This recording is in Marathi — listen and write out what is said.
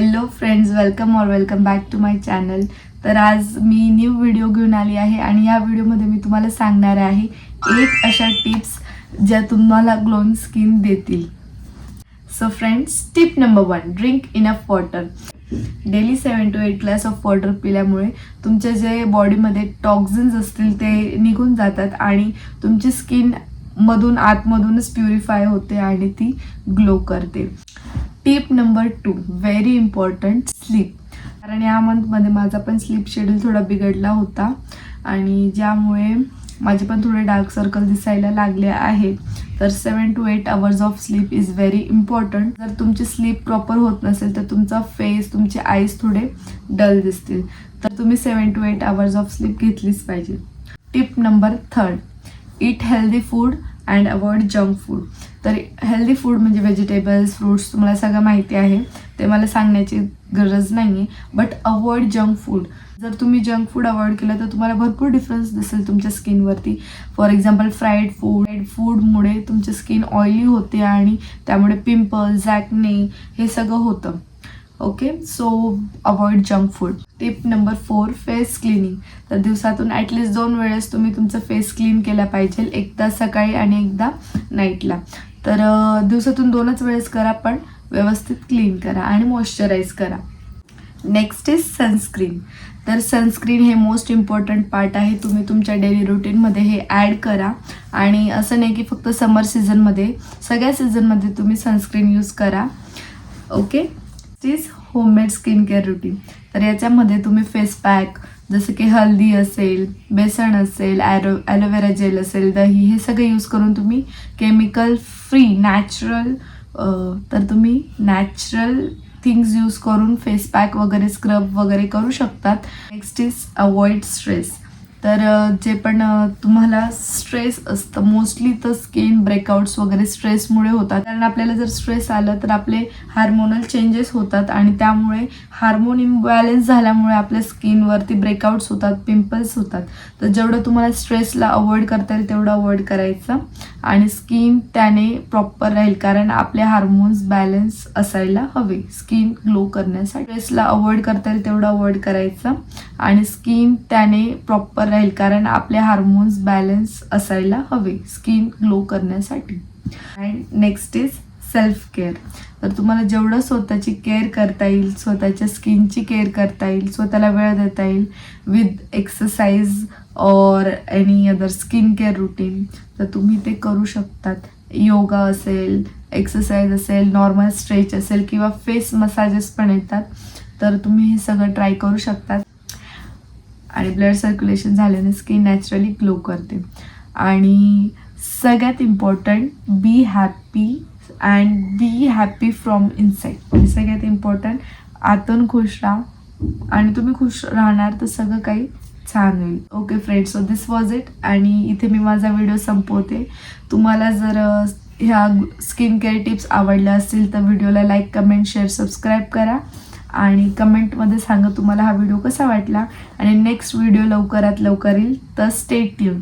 Hello friends, welcome back to my channel. तर आज मी न्यू व्हिडिओ घेऊन आली आहे आणि या व्हिडिओमध्ये मी तुम्हाला सांगणार आहे 8 अशा टिप्स ज्या तुम्हाला ग्लोइंग स्किन देतील. So friends, tip number 1, drink enough water. Daily 7 to 8 glass of water पिल्यामुळे तुमच्या जे बॉडीमध्ये टॉक्झिन्स असतील ते निघून जातात आणि तुमची स्किन आतमधूनच प्युरिफाय होते आणि ती ग्लो करते. Tip number 2, very important, sleep. कारण या मंथमध्ये माझा पण स्लीप शेड्यूल थोडा बिघडला होता आणि ज्यामुळे माझे पण थोडे डार्क सर्कल दिसायला लागले आहे. तर 7 to 8 hours of sleep is very important. जर तुमची स्लीप प्रॉपर होत नसेल तर तुमचा फेस, तुमचे आईज थोडे डल दिसतील. तर तुम्ही 7 to 8 आवर्स ऑफ स्लीप घेतलीच पाहिजे. Tip number 3, eat healthy food and avoid junk food. तर हेल्दी फूड म्हणजे व्हेजिटेबल्स, फ्रूट्स तुम्हाला सगळं माहिती आहे, ते मला सांगण्याची गरज नाही आहे. But avoid junk food. जर तुम्ही जंक फूड अवॉइड केलं तर तुम्हाला भरपूर डिफरन्स दिसेल तुमच्या स्किनवरती. फॉर एक्झाम्पल फ्राईड फूडमुळे तुमची स्किन ऑइली होते आणि त्यामुळे पिंपल्स, ॲक्ने हे सगळं होतं. Okay, so avoid junk food. Tip number 4, face cleaning. तर दिवसातून ॲटलिस्ट 2 वेळेस तुम्ही तुमचं फेस क्लीन केला पाहिजे, एकदा सकाळी आणि एकदा नाईटला. तर दिवसातून 2च वेळेस करा, पण व्यवस्थित क्लीन करा आणि मॉइश्चराईज करा. Next is sunscreen. तर सनस्क्रीन हे मोस्ट इम्पॉर्टंट पार्ट आहे. तुम्ही तुमच्या डेली रुटीनमध्ये हे ॲड करा आणि असं नाही की फक्त समर सीझनमध्ये, सगळ्या सीझनमध्ये तुम्ही सनस्क्रीन यूज करा. Okay, is homemade skin care routine. तर याच्यामध्ये तुम्ही फेस पॅक जसं की हल्दी असेल, बेसन असेल, ॲलोवेरा जेल असेल, दही, हे सगळं यूज करून तुम्ही chemical free natural things use करून फेस पॅक वगैरे, स्क्रब वगैरे करू शकतात. Next is avoid stress. तर जे पण तुम्हाला स्ट्रेस असतं, मोस्टली तर स्किन ब्रेकआउट्स वगैरे स्ट्रेसमुळे होतात. कारण आपल्याला जर स्ट्रेस आलं तर आपले हार्मोनल चेंजेस होतात आणि त्यामुळे हार्मोन इम्बॅलन्स झाल्यामुळे आपल्या स्किनवरती ब्रेकआउट्स होतात, पिंपल्स होतात. तर जेवढं तुम्हाला स्ट्रेसला अवॉइड करता येईल तेवढं अवॉइड करायचं आणि स्किन त्याने प्रॉपर राहील. कारण आपले हार्मोन्स बॅलन्स असायला हवे स्किन ग्लो करण्यासाठी. स्ट्रेसला अवॉइड करता येईल तेवढं अवॉइड करायचं आणि स्किन त्याने प्रॉपर राहील. कारण आपले हार्मोन्स बॅलन्स असायला हवे स्किन ग्लो करण्यासाठी. And next is self care. तर तुम्हाला जेवढं स्वतःची केअर करता येईल, स्वतःच्या स्किनची केअर करता येईल, स्वतःला वेळ देता येईल विथ एक्सरसाइज और any other skin care routine, तर तुम्ही ते करू शकतात. योगा असेल, एक्सरसाइज असेल, नॉर्मल स्ट्रेच असेल किंवा फेस मसाजेस पण येतात. तर तुम्ही हे सगळं ट्राय करू शकतात आणि ब्लड सर्क्युलेशन झाल्याने स्किन नॅचरली ग्लो करते. आणि सगळ्यात important, be happy from inside. सगळ्यात इम्पॉर्टंट, आतून खुश राहा आणि तुम्ही खुश राहणार तर सगळं काही छान होईल. Okay friends, so this was it. आणि इथे मी माझा व्हिडिओ संपवते. तुम्हाला जर ह्या स्किन केअर टिप्स आवडल्या असतील तर व्हिडिओला लाईक, कमेंट, शेअर, सबस्क्राईब करा आणि कमेंटमध्ये सांगा तुम्हाला हा व्हिडिओ कसा वाटला. आणि नेक्स्ट व्हिडिओ लवकरात लवकर येईल, तर स्टे ट्यून.